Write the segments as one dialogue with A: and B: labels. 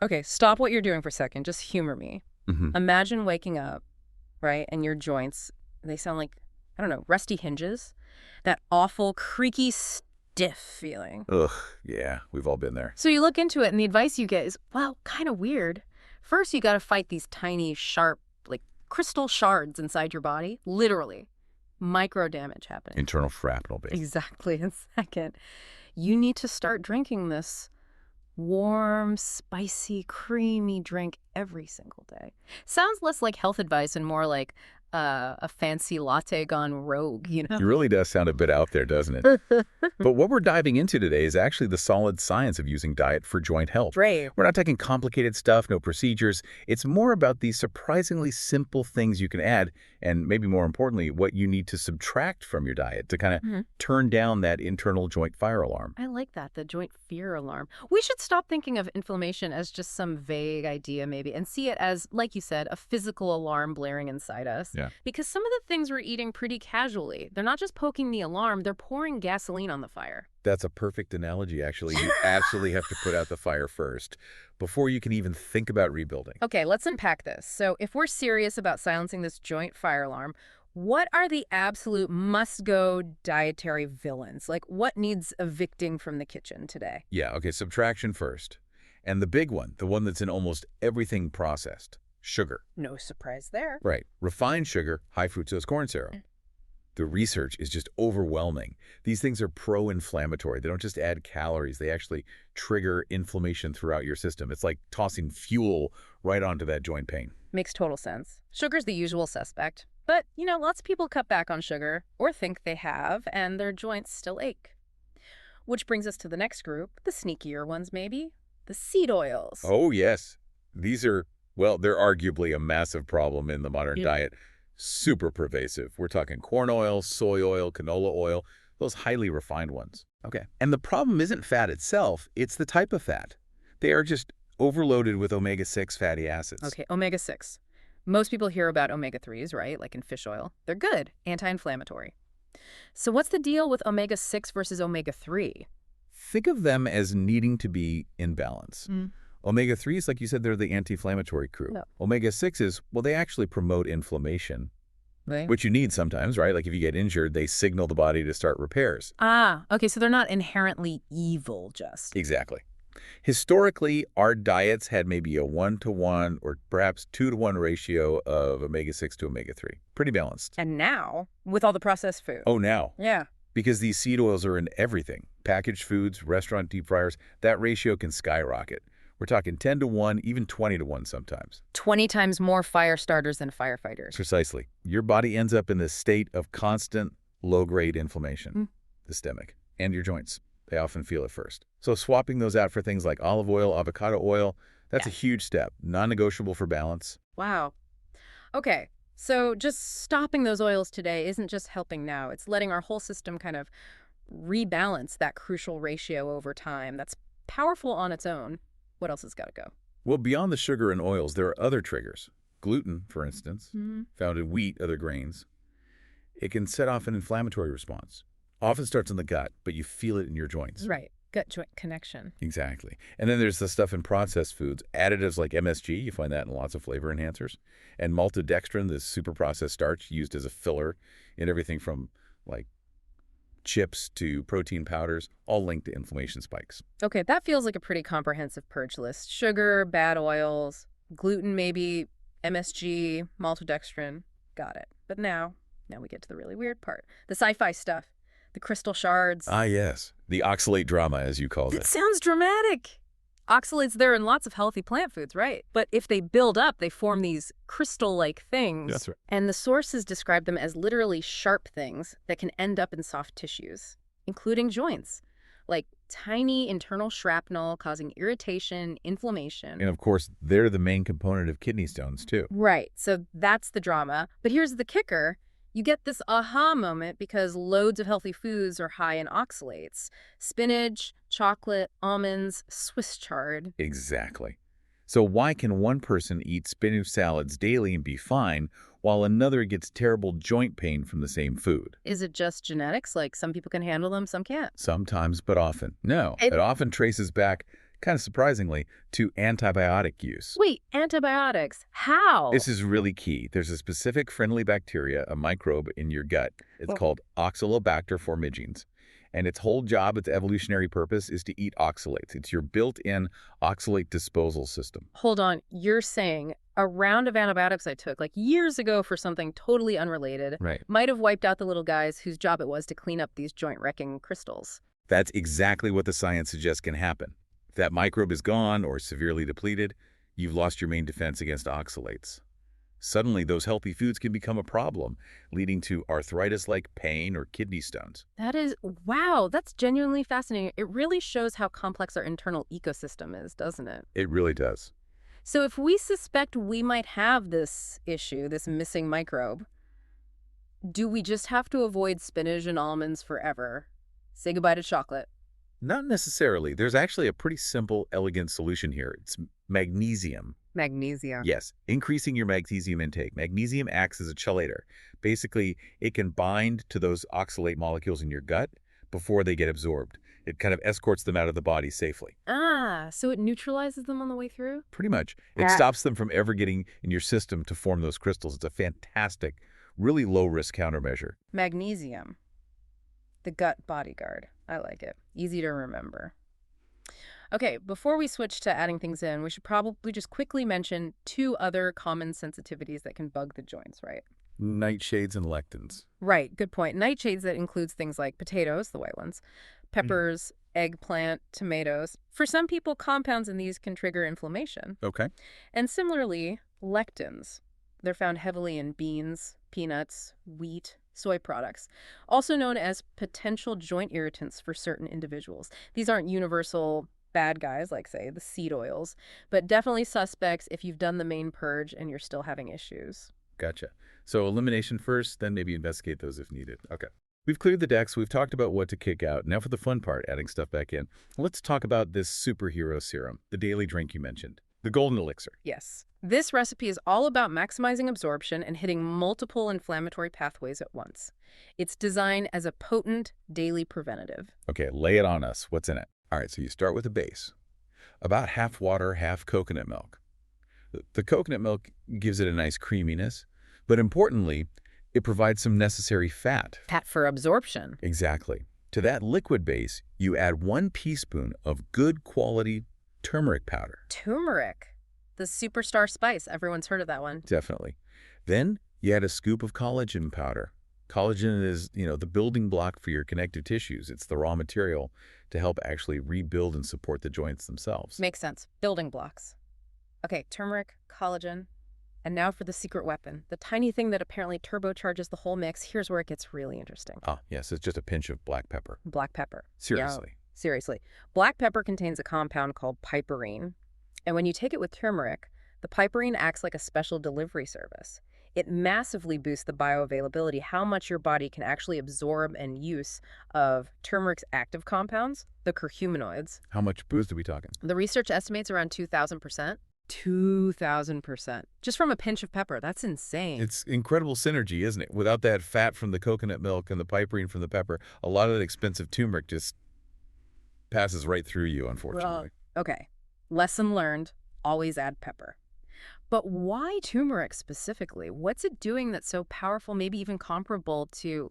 A: Okay, stop what you're doing for a second. Just humor me.
B: Hmm.
A: Imagine waking up, right, and your joints, they sound like, I don't know, rusty hinges. That awful, creaky, stiff feeling.
B: Ugh, yeah, we've all been there.
A: So you look into it, and the advice you get is, well, kind of weird. First, you got to fight these tiny, sharp, like crystal shards inside your body. Literally. Micro damage happening.
B: Internal shrapnel, basically.
A: Exactly. And second, you need to start drinking this warm, spicy, creamy drink every single day. Sounds less like health advice and more like a fancy latte gone rogue, you know?
B: It really does sound a bit out there, doesn't it? But what we're diving into today is actually the solid science of using diet for joint health.
A: Great.
B: We're not talking complicated stuff, no procedures. It's more about these surprisingly simple things you can add, and maybe more importantly, what you need to subtract from your diet to kind of turn down that internal joint fire alarm.
A: I like that, the joint fear alarm. We should stop thinking of inflammation as just some vague idea maybe and see it as, like you said, a physical alarm blaring inside us.
B: Yeah.
A: Because some of the things we're eating pretty casually, they're not just poking the alarm, they're pouring gasoline on the fire.
B: That's a perfect analogy, actually. You absolutely have to put out the fire first before you can even think about rebuilding.
A: Okay, let's unpack this. So if we're serious about silencing this joint fire alarm, what are the absolute must-go dietary villains? Like, what needs evicting from the kitchen today?
B: Yeah, okay, subtraction first. And the big one, the one that's in almost everything processed, sugar.
A: No surprise there.
B: Right. Refined sugar, high-fructose corn syrup. The research is just overwhelming. These things are pro-inflammatory. They don't just add calories. They actually trigger inflammation throughout your system. It's like tossing fuel right onto that joint pain.
A: Makes total sense. Sugar's the usual suspect. But, you know, lots of people cut back on sugar, or think they have, and their joints still ache. Which brings us to the next group, the sneakier ones maybe, the seed oils.
B: Oh, yes. These are, well, they're arguably a massive problem in the modern diet. Super pervasive. We're talking corn oil, soy oil, canola oil, those highly refined ones. Okay. And the problem isn't fat itself, it's the type of fat. They are just overloaded with omega-6 fatty acids.
A: Okay, omega-6. Most people hear about omega-3s, right, like in fish oil. They're good, anti-inflammatory. So what's the deal with omega-6 versus omega-3?
B: Think of them as needing to be in balance. Omega-3s, like you said, they're the anti-inflammatory crew.
A: No.
B: Omega-6s, well, they actually promote inflammation,
A: Right.
B: which you need sometimes, right? Like if you get injured, they signal the body to start repairs.
A: Ah, okay, so they're not inherently evil just.
B: Exactly. Historically, our diets had maybe a 1-to-1 or perhaps 2-to-1 ratio of omega-6 to omega-3. Pretty balanced.
A: And now, with all the processed food.
B: Oh, now.
A: Yeah.
B: Because these seed oils are in everything. Packaged foods, restaurant deep fryers, that ratio can skyrocket. We're talking 10-to-1, even 20-to-1 sometimes.
A: 20 times more fire starters than firefighters.
B: Precisely. Your body ends up in this state of constant low-grade inflammation. The stomach and your joints. They often feel it first. So swapping those out for things like olive oil, avocado oil, that's a huge step. Non-negotiable for balance.
A: Wow. Okay, so just stopping those oils today isn't just helping now. It's letting our whole system kind of rebalance that crucial ratio over time. That's powerful on its own. What else has got to go?
B: Well, beyond the sugar and oils, there are other triggers. Gluten, for instance, found in wheat, other grains. It can set off an inflammatory response. Often starts in the gut, but you feel it in your joints.
A: Right. Gut-joint connection.
B: Exactly. And then there's the stuff in processed foods. Additives like MSG, you find that in lots of flavor enhancers. And maltodextrin, this super processed starch used as a filler in everything from like chips to protein powders, all linked to inflammation spikes.
A: Okay, that feels like a pretty comprehensive purge list. Sugar, bad oils, gluten maybe, MSG, maltodextrin. Got it. But now we get to the really weird part. The sci-fi stuff. The crystal shards.
B: Ah, yes. The oxalate drama, as you called
A: It
B: it.
A: sounds dramatic. Oxalates, they're in lots of healthy plant foods, right? But if they build up, they form these crystal-like things.
B: That's right.
A: And the sources describe them as literally sharp things that can end up in soft tissues, including joints, like tiny internal shrapnel causing irritation, inflammation.
B: And of course, they're the main component of kidney stones, too.
A: Right, so that's the drama. But here's the kicker. You get this aha moment because loads of healthy foods are high in oxalates. Spinach, chocolate, almonds, Swiss chard.
B: Exactly. So why can one person eat spinach salads daily and be fine, while another gets terrible joint pain from the same food?
A: Is it just genetics? Like some people can handle them, some can't?
B: Sometimes, but often. No, it often traces back kind of surprisingly, to antibiotic use.
A: Wait, antibiotics. How?
B: This is really key. There's a specific friendly bacteria, a microbe in your gut. It's called Oxalobacter formigenes. And its whole job, its evolutionary purpose, is to eat oxalates. It's your built-in oxalate disposal system.
A: Hold on. You're saying a round of antibiotics I took like years ago for something totally unrelated
B: Right.
A: might have wiped out the little guys whose job it was to clean up these joint-wrecking crystals.
B: That's exactly what the science suggests can happen. If that microbe is gone or severely depleted, you've lost your main defense against oxalates. Suddenly, those healthy foods can become a problem, leading to arthritis-like pain or kidney stones.
A: Wow, that's genuinely fascinating. It really shows how complex our internal ecosystem is, doesn't it?
B: It really does.
A: So if we suspect we might have this issue, this missing microbe, do we just have to avoid spinach and almonds forever? Say goodbye to chocolate.
B: Not necessarily. There's actually a pretty simple, elegant solution here. It's magnesium.
A: Magnesium.
B: Yes, increasing your magnesium intake. Magnesium acts as a chelator. Basically, it can bind to those oxalate molecules in your gut before they get absorbed. It kind of escorts them out of the body safely.
A: Ah, so it neutralizes them on the way through?
B: Pretty much. It stops them from ever getting in your system to form those crystals. It's a fantastic, really low-risk countermeasure.
A: Magnesium. The gut bodyguard. I like it. Easy to remember. Okay, before we switch to adding things in, we should probably just quickly mention 2 other common sensitivities that can bug the joints, right?
B: Nightshades and lectins.
A: Right, good point. Nightshades, that includes things like potatoes, the white ones, peppers, eggplant, tomatoes. For some people, compounds in these can trigger inflammation.
B: Okay.
A: And similarly, lectins. They're found heavily in beans, peanuts, wheat, soy products, also known as potential joint irritants for certain individuals. These aren't universal bad guys like, say, the seed oils, but definitely suspects if you've done the main purge and you're still having issues.
B: Gotcha. So elimination first, then maybe investigate those if needed. Okay. We've cleared the decks. We've talked about what to kick out. Now for the fun part, adding stuff back in. Let's talk about this superhero serum, the daily drink you mentioned, the golden elixir.
A: Yes. This recipe is all about maximizing absorption and hitting multiple inflammatory pathways at once. It's designed as a potent daily preventative.
B: Okay, lay it on us. What's in it? All right, so you start with a base. About half water, half coconut milk. The coconut milk gives it a nice creaminess, but importantly, it provides some necessary fat.
A: Fat for absorption.
B: Exactly. To that liquid base, you add 1 teaspoon of good quality turmeric powder.
A: Turmeric. The superstar spice. Everyone's heard of that one.
B: Definitely. Then you add a scoop of collagen powder. Collagen is, the building block for your connective tissues. It's the raw material to help actually rebuild and support the joints themselves.
A: Makes sense. Building blocks. Okay, turmeric, collagen, and now for the secret weapon, the tiny thing that apparently turbocharges the whole mix. Here's where it gets really interesting.
B: Ah, yes, it's just a pinch of black pepper.
A: Black pepper.
B: Seriously.
A: Yeah, seriously. Black pepper contains a compound called piperine, and when you take it with turmeric, the piperine acts like a special delivery service. It massively boosts the bioavailability, how much your body can actually absorb and use of turmeric's active compounds, the curcuminoids.
B: How much boost are we talking?
A: The research estimates around 2,000%. 2,000%. Just from a pinch of pepper. That's insane.
B: It's incredible synergy, isn't it? Without that fat from the coconut milk and the piperine from the pepper, a lot of that expensive turmeric just passes right through you, unfortunately.
A: Okay. Lesson learned. Always add pepper. But why turmeric specifically? What's it doing that's so powerful, maybe even comparable to,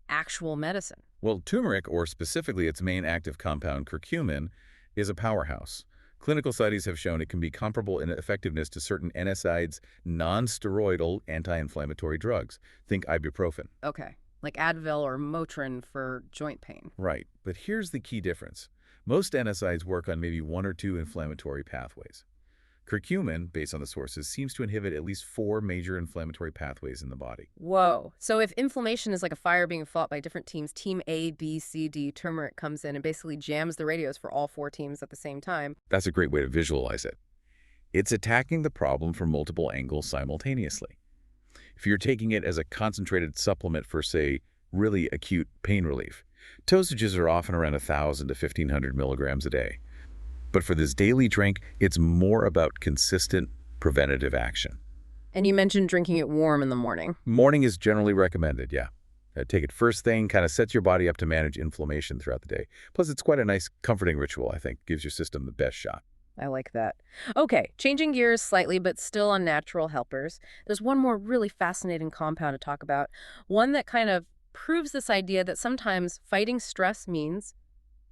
A: actual medicine?
B: Well, turmeric, or specifically its main active compound, curcumin, is a powerhouse. Clinical studies have shown it can be comparable in effectiveness to certain NSAIDs, non-steroidal anti-inflammatory drugs. Think ibuprofen.
A: Okay, like Advil or Motrin for joint pain.
B: Right, but here's the key difference. Most NSAIDs work on maybe 1 or 2 inflammatory pathways. Curcumin, based on the sources, seems to inhibit at least 4 major inflammatory pathways in the body.
A: Whoa. So if inflammation is like a fire being fought by different teams, team A, B, C, D, turmeric comes in and basically jams the radios for all 4 teams at the same time.
B: That's a great way to visualize it. It's attacking the problem from multiple angles simultaneously. If you're taking it as a concentrated supplement for, say, really acute pain relief, dosages are often around 1,000 to 1,500 milligrams a day. But for this daily drink, it's more about consistent preventative action.
A: And you mentioned drinking it warm in the morning.
B: Morning is generally recommended, yeah. Take it first thing, kind of sets your body up to manage inflammation throughout the day. Plus, it's quite a nice, comforting ritual, I think. Gives your system the best shot.
A: I like that. Okay, changing gears slightly, but still on natural helpers. There's one more really fascinating compound to talk about. One that kind of proves this idea that sometimes fighting stress means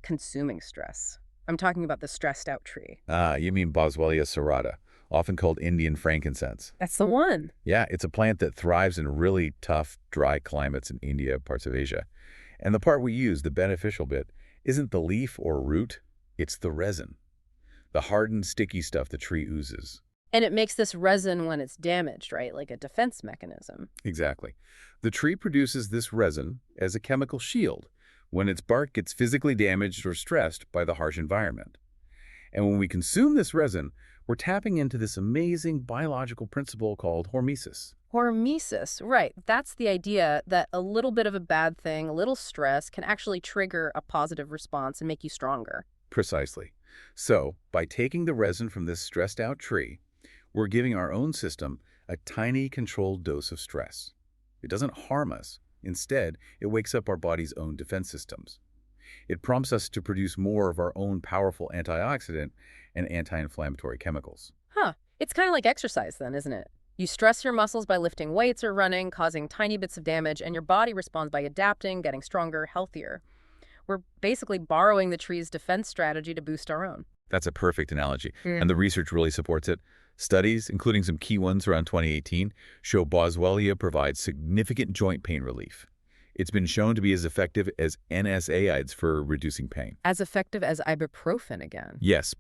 A: consuming stress. I'm talking about the stressed out tree.
B: Ah, you mean Boswellia serrata, often called Indian frankincense.
A: That's the one.
B: Yeah, it's a plant that thrives in really tough, dry climates in India, parts of Asia. And the part we use, the beneficial bit, isn't the leaf or root, it's the resin. The hardened, sticky stuff the tree oozes.
A: And it makes this resin when it's damaged, right? Like a defense mechanism.
B: Exactly. The tree produces this resin as a chemical shield when its bark gets physically damaged or stressed by the harsh environment. And when we consume this resin, we're tapping into this amazing biological principle called hormesis.
A: Hormesis, right. That's the idea that a little bit of a bad thing, a little stress, can actually trigger a positive response and make you stronger.
B: Precisely. So, by taking the resin from this stressed out tree, we're giving our own system a tiny controlled dose of stress. It doesn't harm us. Instead, it wakes up our body's own defense systems. It prompts us to produce more of our own powerful antioxidant and anti-inflammatory chemicals.
A: Huh. It's kind of like exercise then, isn't it? You stress your muscles by lifting weights or running, causing tiny bits of damage, and your body responds by adapting, getting stronger, healthier. We're basically borrowing the tree's defense strategy to boost our own.
B: That's a perfect analogy,
A: Mm.
B: and the research really supports it. Studies, including some key ones around 2018, show Boswellia provides significant joint pain relief. It's been shown to be as effective as NSAIDs for reducing pain.
A: As effective as ibuprofen again.
B: Yes,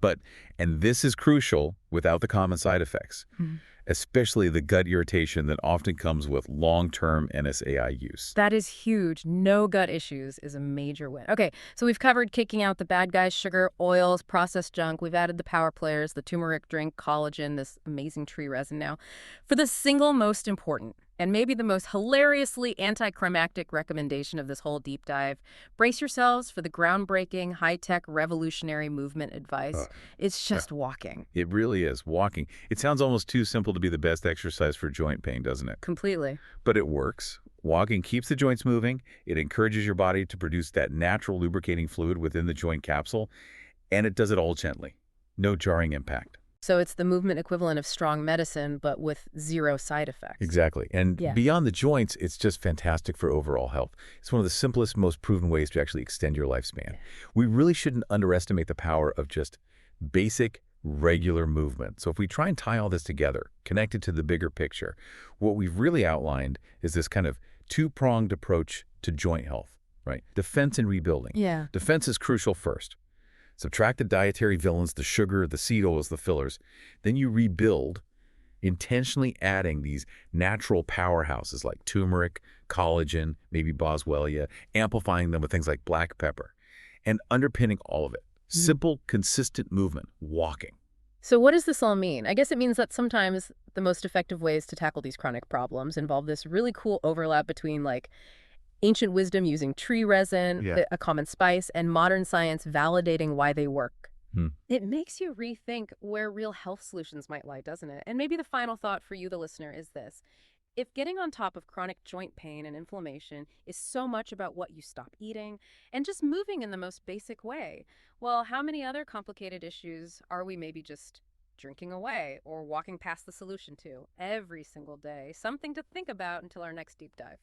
B: and this is crucial without the common side effects, especially the gut irritation that often comes with long-term NSAI use.
A: That is huge. No gut issues is a major win. Okay, so we've covered kicking out the bad guys, sugar, oils, processed junk. We've added the power players, the turmeric drink, collagen, this amazing tree resin now. For the single most important, and maybe the most hilariously anticlimactic recommendation of this whole deep dive, brace yourselves for the groundbreaking, high-tech, revolutionary movement advice. It's just walking.
B: It really is. Walking. It sounds almost too simple to be the best exercise for joint pain, doesn't it?
A: Completely.
B: But it works. Walking keeps the joints moving. It encourages your body to produce that natural lubricating fluid within the joint capsule, and it does it all gently. No jarring impact.
A: So it's the movement equivalent of strong medicine, but with zero side effects.
B: Exactly. And beyond the joints, it's just fantastic for overall health. It's one of the simplest, most proven ways to actually extend your lifespan. We really shouldn't underestimate the power of just basic, regular movement. So if we try and tie all this together, connect it to the bigger picture, what we've really outlined is this kind of two-pronged approach to joint health, right? Defense and rebuilding.
A: Yeah.
B: Defense is crucial first. Subtract the dietary villains, the sugar, the seed oils, the fillers. Then you rebuild, intentionally adding these natural powerhouses like turmeric, collagen, maybe Boswellia, amplifying them with things like black pepper, and underpinning all of it. Simple, consistent movement, walking.
A: So what does this all mean? I guess it means that sometimes the most effective ways to tackle these chronic problems involve this really cool overlap between like ancient wisdom using tree resin, a common spice, and modern science validating why they work. It makes you rethink where real health solutions might lie, doesn't it? And maybe the final thought for you, the listener, is this. If getting on top of chronic joint pain and inflammation is so much about what you stop eating and just moving in the most basic way, well, how many other complicated issues are we maybe just drinking away or walking past the solution to every single day? Something to think about until our next deep dive.